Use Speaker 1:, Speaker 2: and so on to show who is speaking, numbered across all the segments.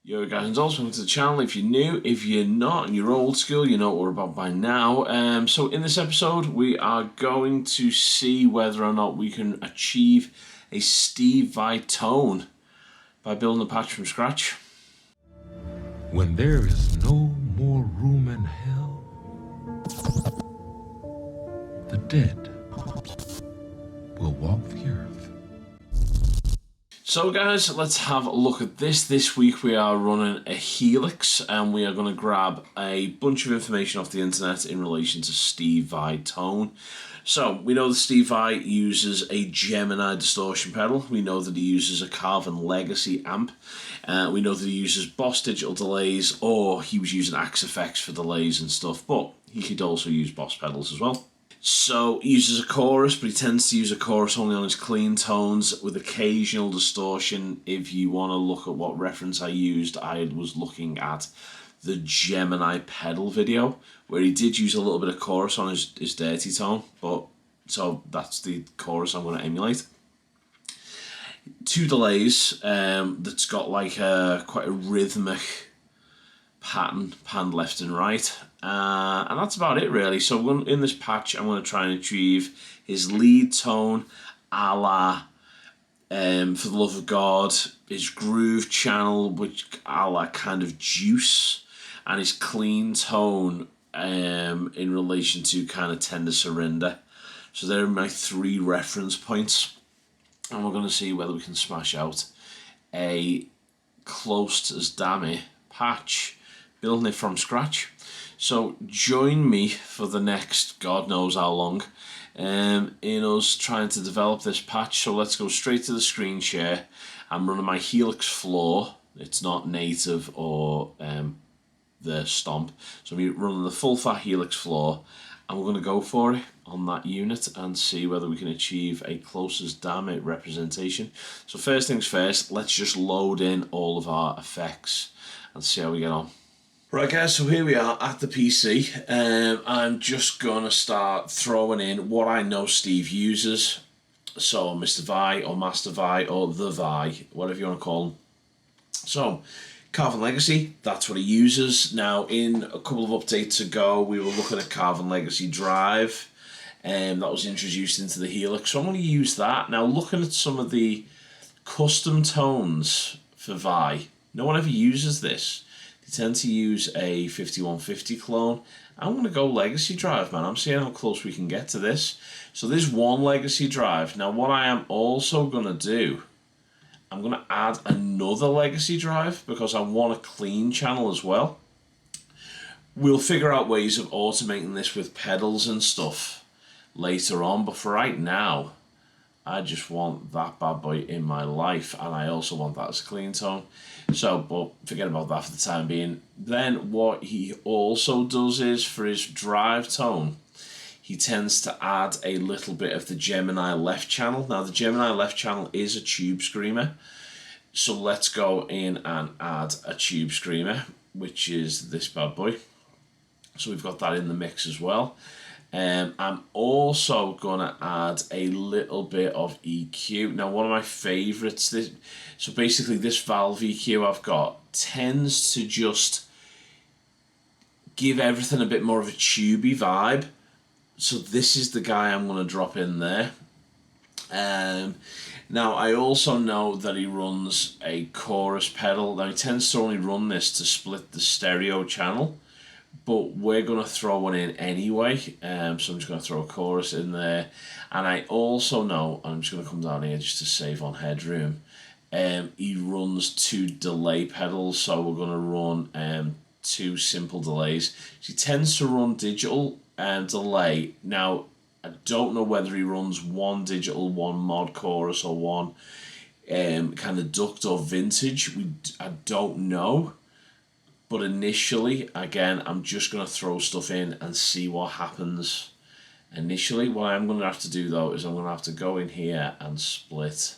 Speaker 1: Yo guys and dolls, welcome to the channel. If you're new, if you're not, and you're old school, you know what we're about by now. So in this episode, we are going to see whether or not we can achieve a Steve Vai tone by building a patch from scratch.
Speaker 2: When there is no more room in hell, the dead will walk the earth.
Speaker 1: So guys, let's have a look at this. This week we are running a Helix and we are going to grab a bunch of information off the internet in relation to Steve Vai tone. So we know that Steve Vai uses a Gemini distortion pedal. We know that he uses a Carvin Legacy amp. We know that he uses Boss digital delays, or he was using Axe effects for delays and stuff, but he could also use Boss pedals as well. So he uses a chorus, but he tends to use a chorus only on his clean tones with occasional distortion. If you want to look at what reference I used, I was looking at the Gemini pedal video, where he did use a little bit of chorus on his dirty tone, but so that's the chorus I'm going to emulate. Two delays that's got like quite a rhythmic pattern, panned left and right. And that's about it really. So in this patch I'm going to try and achieve his lead tone a la For the Love of God, his groove channel which a la kind of Juice, and his clean tone in relation to kind of Tender Surrender. So there are my three reference points, and we're going to see whether we can smash out a close as damn it patch, building it from scratch. So join me for the next God knows how long in us trying to develop this patch. So let's go straight to the screen share. I'm running my Helix floor. It's not native or the stomp. So I'm running the full fat Helix floor, and we're going to go for it on that unit and see whether we can achieve a close as damn it representation. So first things first, let's just load in all of our effects and see how we get on. Right guys, so here we are at the PC. I'm just going to start throwing in what I know Steve uses. So Mr Vai or Master Vai or the Vai, whatever you want to call him. So Carvin Legacy, that's what he uses. Now in a couple of updates ago, we were looking at Carvin Legacy Drive, and that was introduced into the Helix. So I'm going to use that. Now looking at some of the custom tones for Vai, no one ever uses this. They tend to use a 5150 clone. I'm going to go Legacy Drive, man. I'm seeing how close we can get to this. So there's one Legacy Drive. Now what I am also going to do, I'm going to add another Legacy Drive because I want a clean channel as well. We'll figure out ways of automating this with pedals and stuff later on, but for right now, I just want that bad boy in my life, and I also want that as a clean tone. So, but forget about that for the time being. Then what he also does is, for his drive tone, he tends to add a little bit of the Gemini left channel. Now the Gemini left channel is a tube screamer, so let's go in and add a tube screamer, which is this bad boy. So we've got that in the mix as well. I'm also going to add a little bit of EQ. Now, one of my favourites, so basically this valve EQ I've got tends to just give everything a bit more of a tubey vibe. So this is the guy I'm going to drop in there. Now, I also know that he runs a chorus pedal. Now, he tends to only run this to split the stereo channel, but we're going to throw one in anyway. So I'm just going to throw a chorus in there. And I also know, I'm just going to come down here just to save on headroom, he runs two delay pedals, so we're going to run two simple delays. So he tends to run digital delay. Now, I don't know whether he runs one digital, one mod chorus, or one kind of duct or vintage. I don't know. But initially, again, I'm just going to throw stuff in and see what happens. Initially, what I'm going to have to do, though, is I'm going to have to go in here and split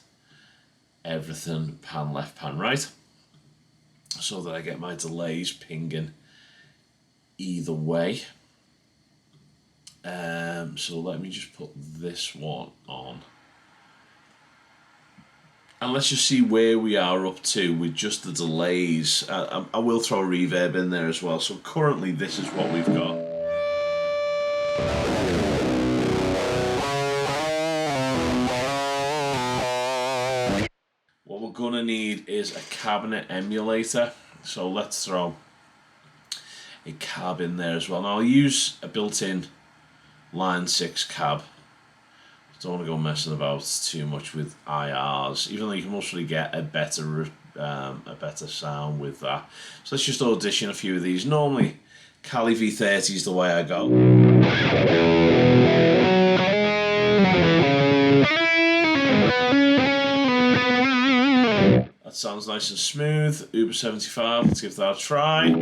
Speaker 1: everything pan left, pan right, so that I get my delays pinging either way. So let me just put this one on. And let's just see where we are up to with just the delays. I will throw a reverb in there as well. So currently this is what we've got. What we're gonna need is a cabinet emulator. So let's throw a cab in there as well. Now I'll use a built-in line 6 cab. Don't want to go messing about too much with IRs, even though you can mostly get a better sound with that. So let's just audition a few of these. Normally, Cali V30 is the way I go. That sounds nice and smooth. Uber 75, let's give that a try.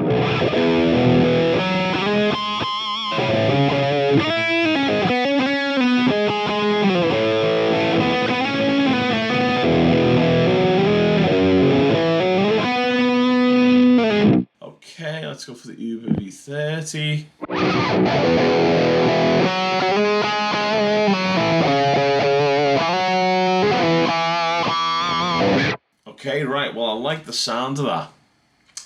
Speaker 1: Okay, let's go for the Uber V30. Okay, right, well I like the sound of that.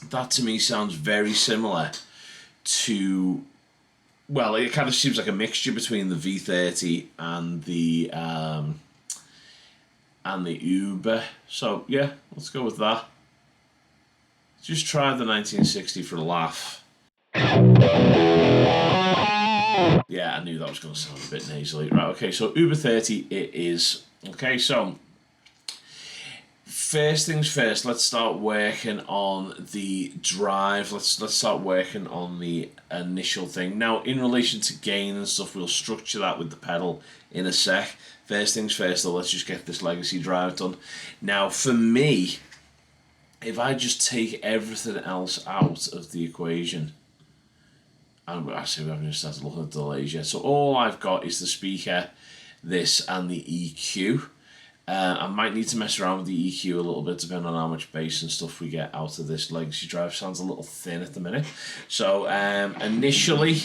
Speaker 1: That to me sounds very similar to, well, it kind of seems like a mixture between the V30 and the Uber. So yeah, let's go with that. Just try the 1960 for a laugh. Yeah, I knew that was going to sound a bit nasally. Right, okay, so Uber 30 it is. Okay, so first things first, let's start working on the drive. Let's start working on the initial thing. Now, in relation to gain and stuff, we'll structure that with the pedal in a sec. First things first, though, let's just get this legacy drive done. Now, for me, if I just take everything else out of the equation, and actually we haven't even started looking at delays yet, so all I've got is the speaker, this, and the EQ. I might need to mess around with the EQ a little bit depending on how much bass and stuff we get out of this legacy drive. Sounds a little thin at the minute. So initially,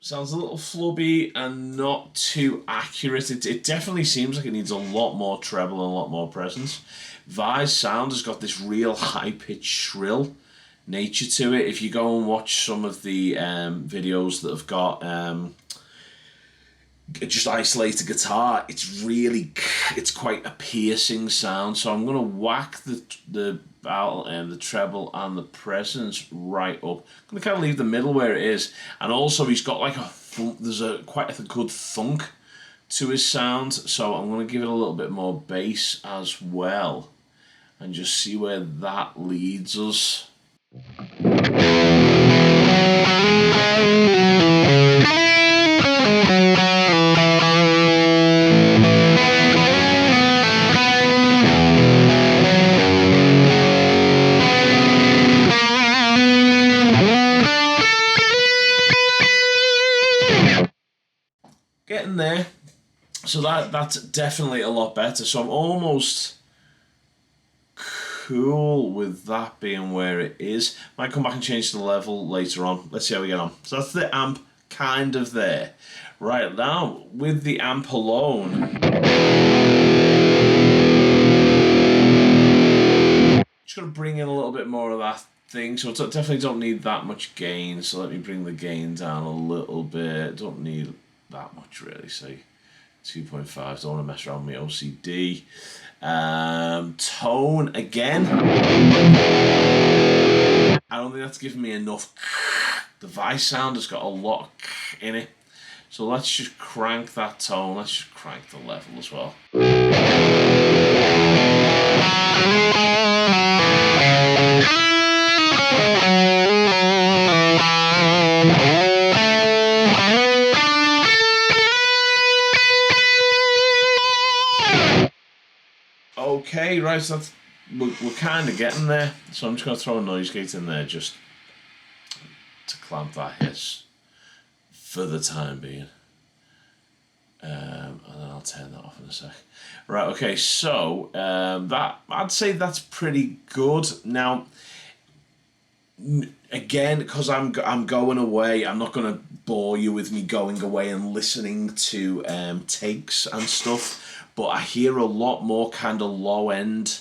Speaker 1: sounds a little flubby and not too accurate. It definitely seems like it needs a lot more treble and a lot more presence. Vai's sound has got this real high-pitched shrill nature to it. If you go and watch some of the videos that have got just isolated guitar, it's quite a piercing sound. So I'm going to whack the treble and the presence right up. I'm going to kind of leave the middle where it is, and also he's got like there's quite a good thunk to his sound, so I'm going to give it a little bit more bass as well and just see where that leads us. Getting there. So that's definitely a lot better. So I'm almost cool with that being where it is. Might come back and change the level later on. Let's see how we get on. So that's the amp kind of there. Right, now with the amp alone, just got to bring in a little bit more of that thing. So definitely don't need that much gain. So let me bring the gain down a little bit. Don't need that much really, say 2.5. Don't want to mess around with my OCD. Tone again. I don't think that's giving me enough. The Vai sound has got a lot in it. So let's just crank that tone. Let's just crank the level as well. Okay, right, so we're kind of getting there. So I'm just going to throw a noise gate in there just to clamp that hiss for the time being. And then I'll turn that off in a sec. Right, okay, so that I'd say that's pretty good. Now, again, because I'm going away, I'm not going to bore you with me going away and listening to takes and stuff, but I hear a lot more kind of low end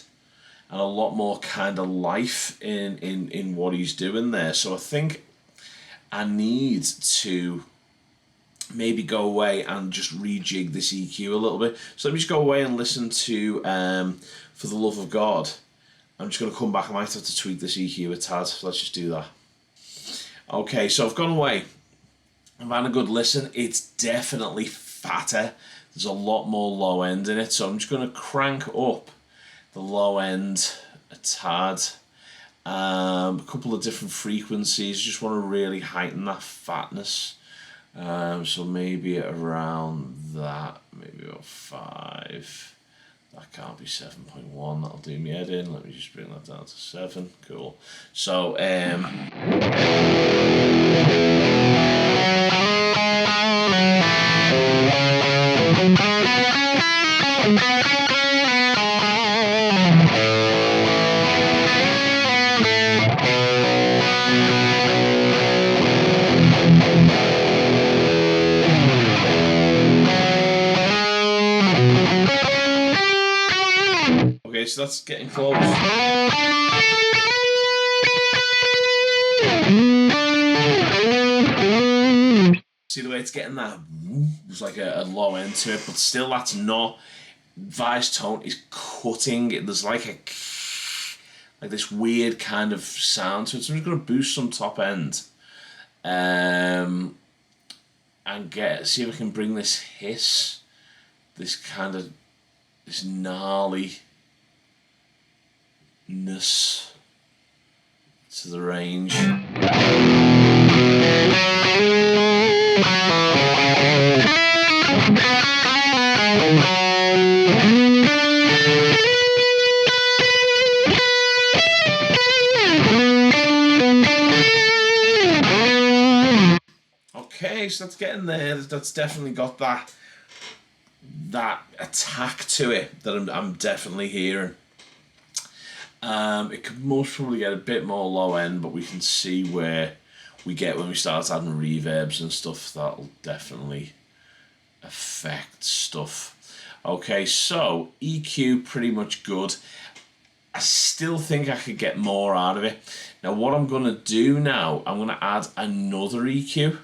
Speaker 1: and a lot more kind of life in what he's doing there. So I think I need to maybe go away and just rejig this EQ a little bit. So let me just go away and listen to For the Love of God. I'm just going to come back. I might have to tweak this EQ a tad. So let's just do that. Okay, so I've gone away. I've had a good listen. It's definitely fatter. There's a lot more low end in it. So I'm just going to crank up the low end a tad. A couple of different frequencies. Just want to really heighten that fatness. So maybe around that, maybe about 5. That can't be 7.1. That'll do me head in. Let me just bring that down to 7. Cool. So okay, so that's getting close. See the way it's getting that? It's like a low end to it, but still that's not. Vai's tone is cutting. There's like this weird kind of sound to it. So I'm just going to boost some top end. And see if I can bring this hiss, this gnarliness to the range. Okay, so that's getting there. That's definitely got that attack to it that I'm definitely hearing. It could most probably get a bit more low end, but we can see where we get when we start adding reverbs and stuff. That'll definitely affect stuff. Okay, so EQ pretty much good. I still think I could get more out of it. Now what I'm going to do now, I'm going to add another EQ.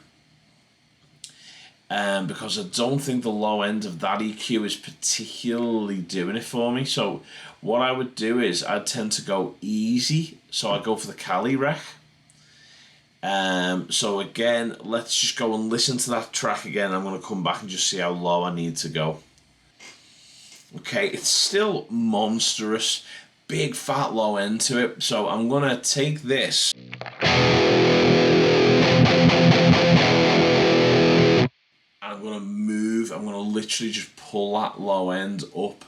Speaker 1: Because I don't think the low end of that EQ is particularly doing it for me. So what I would do is I'd tend to go easy. So I go for the Cali rec. So again, let's just go and listen to that track again. I'm going to come back and just see how low I need to go. Okay, it's still monstrous. Big fat low end to it. So I'm going to take this. I'm going to move, I'm going to literally just pull that low end up.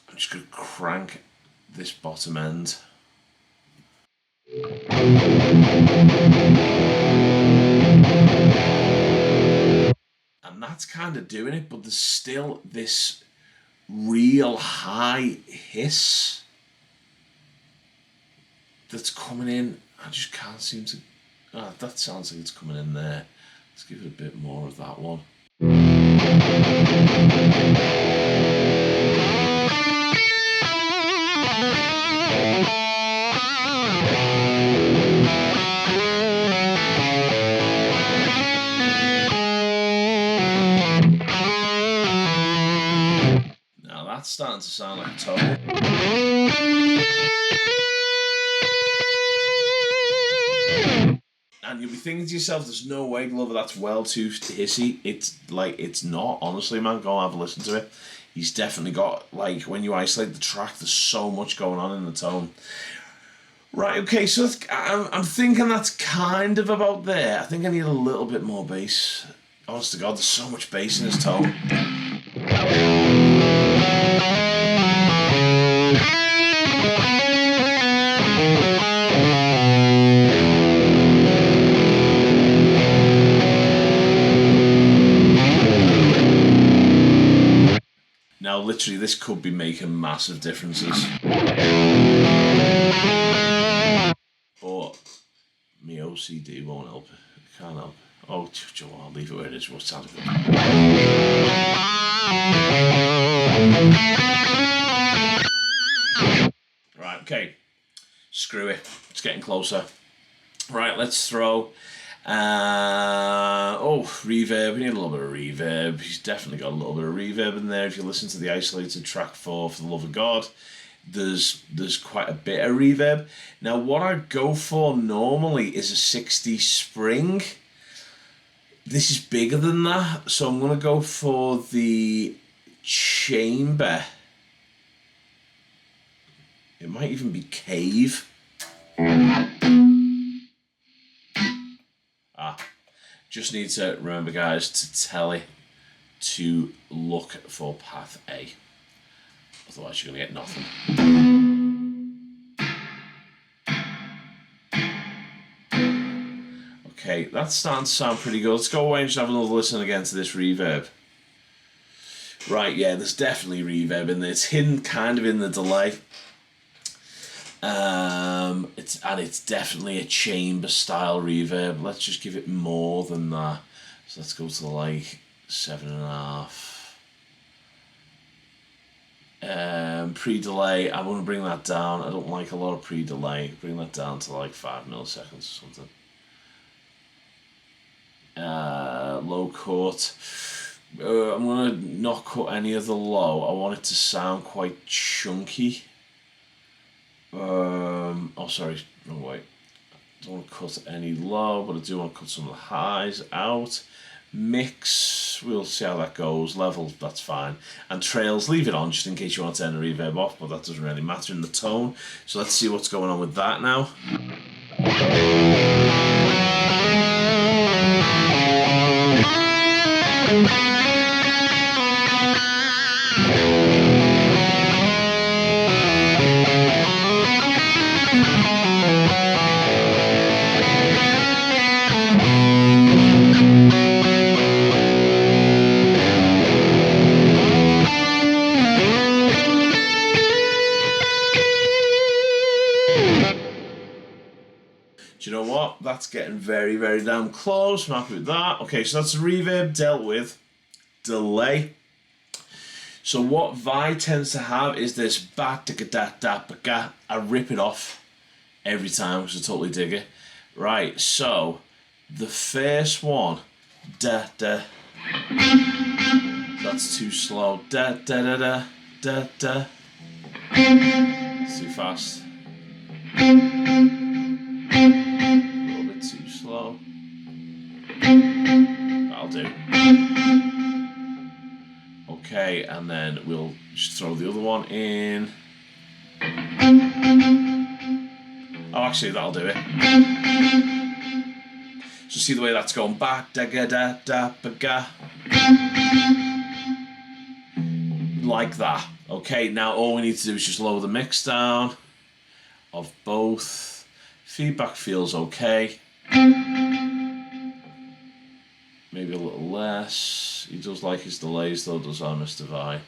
Speaker 1: I'm just going to crank this bottom end. And that's kind of doing it, but there's still this real high hiss that's coming in. I just can't seem to... Ah, that sounds like it's coming in there. Let's give it a bit more of that one. Now that's starting to sound like a tone. And you'll be thinking to yourself, there's no way, Glover, that's well too hissy. It's not. Honestly, man, go and have a listen to it. He's definitely got, like, when you isolate the track, there's so much going on in the tone. Right, okay, so I'm thinking that's kind of about there. I think I need a little bit more bass. Honest to God, there's so much bass in his tone. Now, literally, this could be making massive differences. But my OCD won't help. It can't help. Oh, I'll leave it where it is. What sounds good. Right, okay. Screw it. It's getting closer. Right, let's throw... reverb. We need a little bit of reverb. He's definitely got a little bit of reverb in there. If you listen to the isolated track for the love of God, there's quite a bit of reverb. Now, what I'd go for normally is a 60 spring. This is bigger than that, so I'm going to go for the chamber. It might even be cave. Just need to remember, guys, to tell it to look for path A. Otherwise, you're going to get nothing. Okay, that's starting to sound pretty good. Let's go away and just have another listen again to this reverb. Right, yeah, there's definitely reverb in there. It's hidden kind of in the delay. It's definitely a chamber style reverb. Let's just give it more than that. So let's go to like 7.5. Pre-delay, I want to bring that down. I don't like a lot of pre-delay. Bring that down to like 5 milliseconds or something. Low cut. I'm going to not cut any of the low. I want it to sound quite chunky. Sorry, no wait. I don't want to cut any low, but I do want to cut some of the highs out. Mix, we'll see how that goes. Level, that's fine. And trails, leave it on just in case you want to turn the reverb off, but that doesn't really matter in the tone. So let's see what's going on with that now. Do you know what? That's getting very, very damn close. I'm happy with that. Okay, so that's the reverb dealt with. Delay. So what Vai tends to have is this ba-da-ga-da-da-ba-ga. I rip it off every time because I totally dig it. Right, so the first one, da-da. That's too slow. Da-da-da-da, da-da. It's too fast. Too slow. That'll do. Okay, and then we'll just throw the other one in. Oh, actually, that'll do it. So see the way that's going. Ba da ga da da ba ga. Like that. Okay, now all we need to do is just lower the mix down of both. Feedback feels okay. Maybe a little less. He does like his delays though, does our Mr. Vai.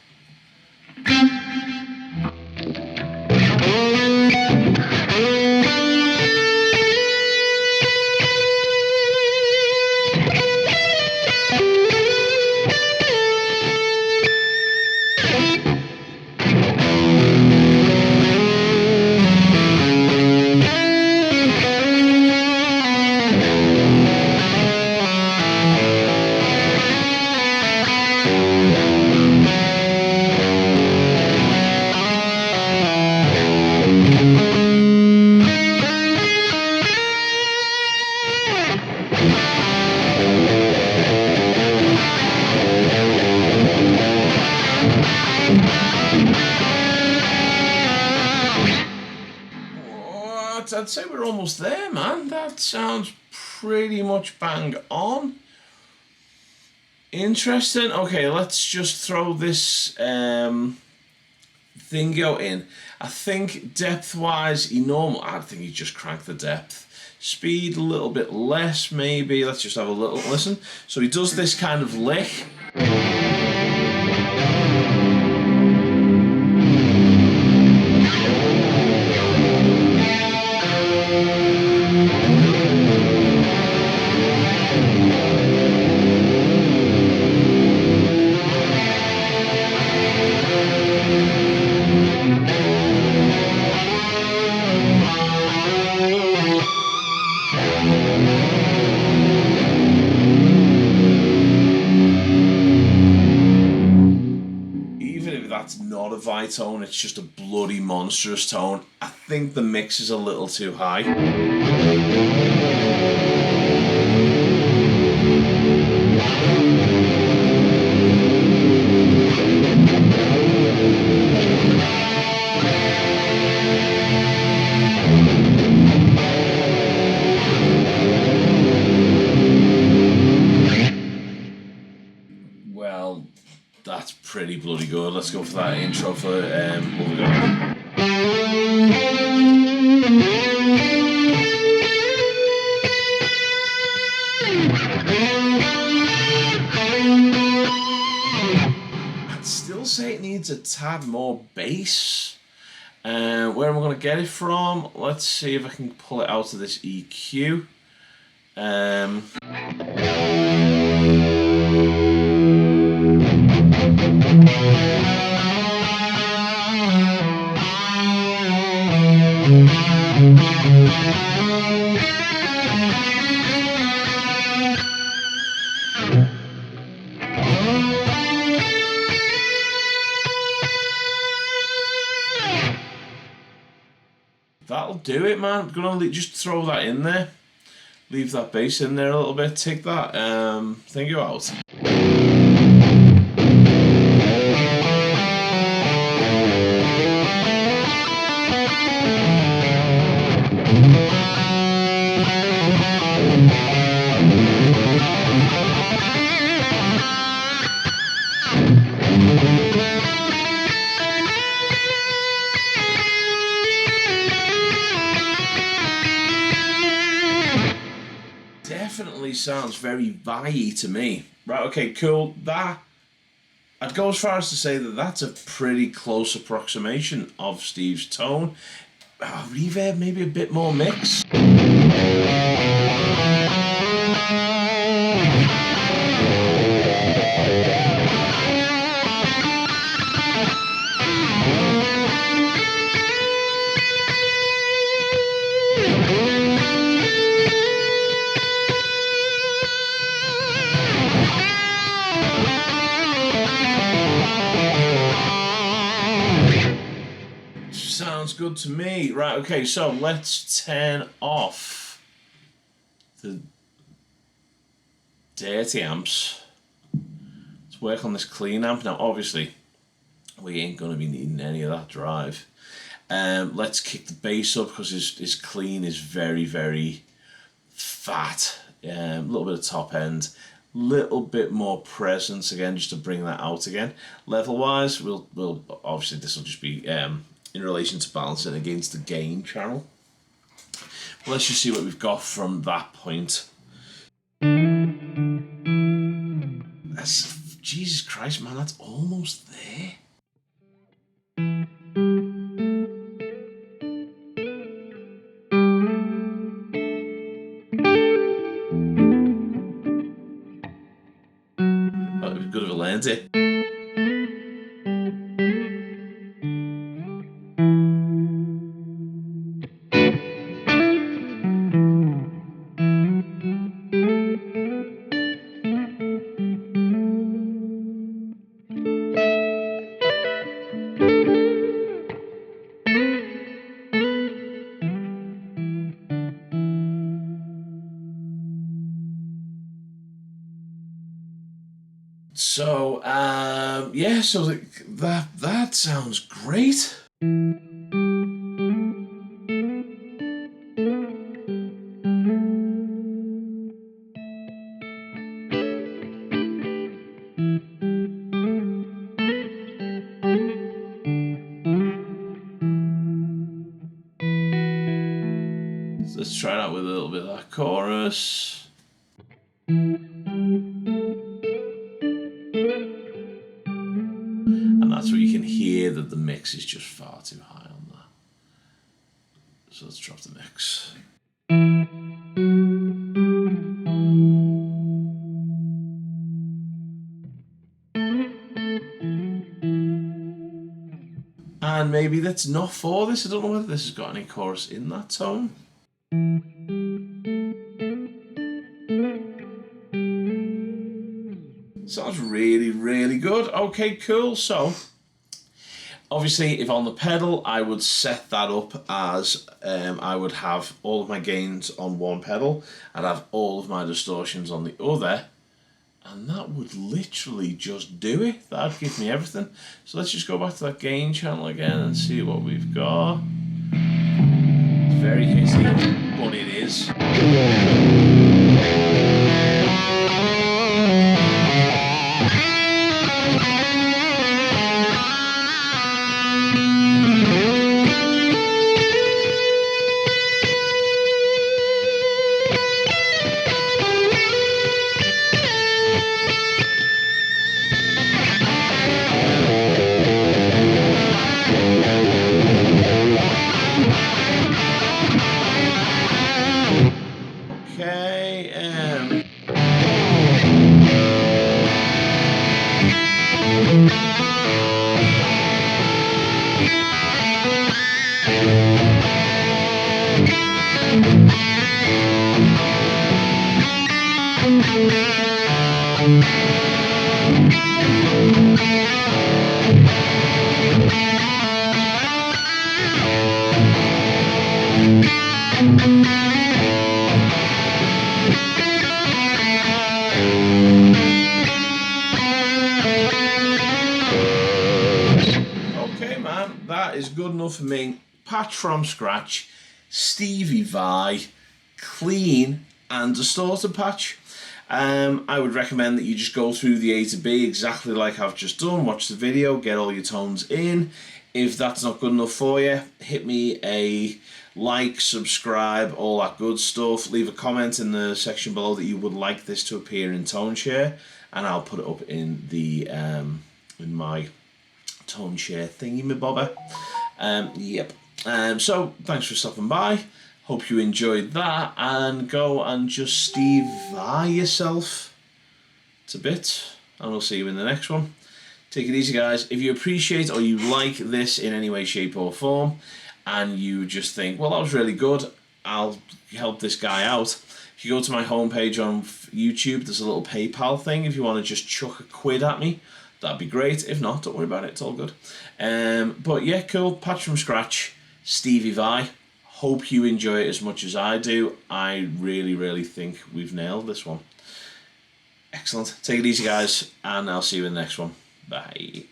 Speaker 1: I'd say we're almost there, man. That sounds pretty much bang on. Interesting. Okay, let's just throw this thingo in. I think depth-wise, I think he just cranked the depth. Speed a little bit less, maybe. Let's just have a little listen. So he does this kind of lick. even if that's not a Vi tone, it's just a bloody monstrous tone. I think the mix is a little too high. Well, that's pretty bloody good. Let's go for that intro for what we got. I'd still say it needs a tad more bass. Where am I going to get it from? Let's see if I can pull it out of this EQ. That'll do it, man. I'm gonna just throw that in there. Leave that bass in there a little bit. Take that thingy out. Definitely sounds very Vi-y to me. Right, okay, cool. That, I'd go as far as to say that that's a pretty close approximation of Steve's tone. Reverb, maybe a bit more mix. Sounds good to me. Right, okay, so let's turn off the dirty amps. Let's work on this clean amp. Now, obviously, we ain't going to be needing any of that drive. Let's kick the bass up because his clean is very, very fat. A little bit of top end. Little bit more presence again, just to bring that out again. Level-wise, we'll obviously this will just be in relation to balancing against the gain channel. But let's just see what we've got from that point. That's, Jesus Christ, man, that's almost there. Oh, good of a land it. So, yeah, so that sounds great. So let's try that with a little bit of that chorus. And that's where you can hear that the mix is just far too high on that. So let's drop the mix. And maybe that's not for this. I don't know whether this has got any chorus in that tone. Sounds really, really good. Okay, cool. So Obviously, if on the pedal, I would set that up as I would have all of my gains on one pedal, I'd have all of my distortions on the other, and that would literally just do it. That'd give me everything. So let's just go back to that gain channel again and see what we've got. It's very hissy, but it is. Okay, Okay, man, that is good enough for me. Patch from scratch, Stevie Vai, clean and distorted patch. I would recommend that you just go through the A to B exactly like I've just done. Watch the video, get all your tones in. If that's not good enough for you, hit me a like, subscribe, all that good stuff. Leave a comment in the section below that you would like this to appear in tone share, and I'll put it up in the in my tone share thingy me bobber. Yep. So thanks for stopping by. Hope you enjoyed that, and go and just Steve Vai yourself to bits, and we'll see you in the next one. Take it easy, guys. If you appreciate or you like this in any way, shape or form, and you just think, well, that was really good, I'll help this guy out. If you go to my homepage on YouTube, there's a little PayPal thing. If you want to just chuck £1 at me, that'd be great. If not, don't worry about it, it's all good. But yeah, cool, patch from scratch, Stevie Vai. Hope you enjoy it as much as I do. I really, really think we've nailed this one. Excellent. Take it easy, guys, and I'll see you in the next one. Bye.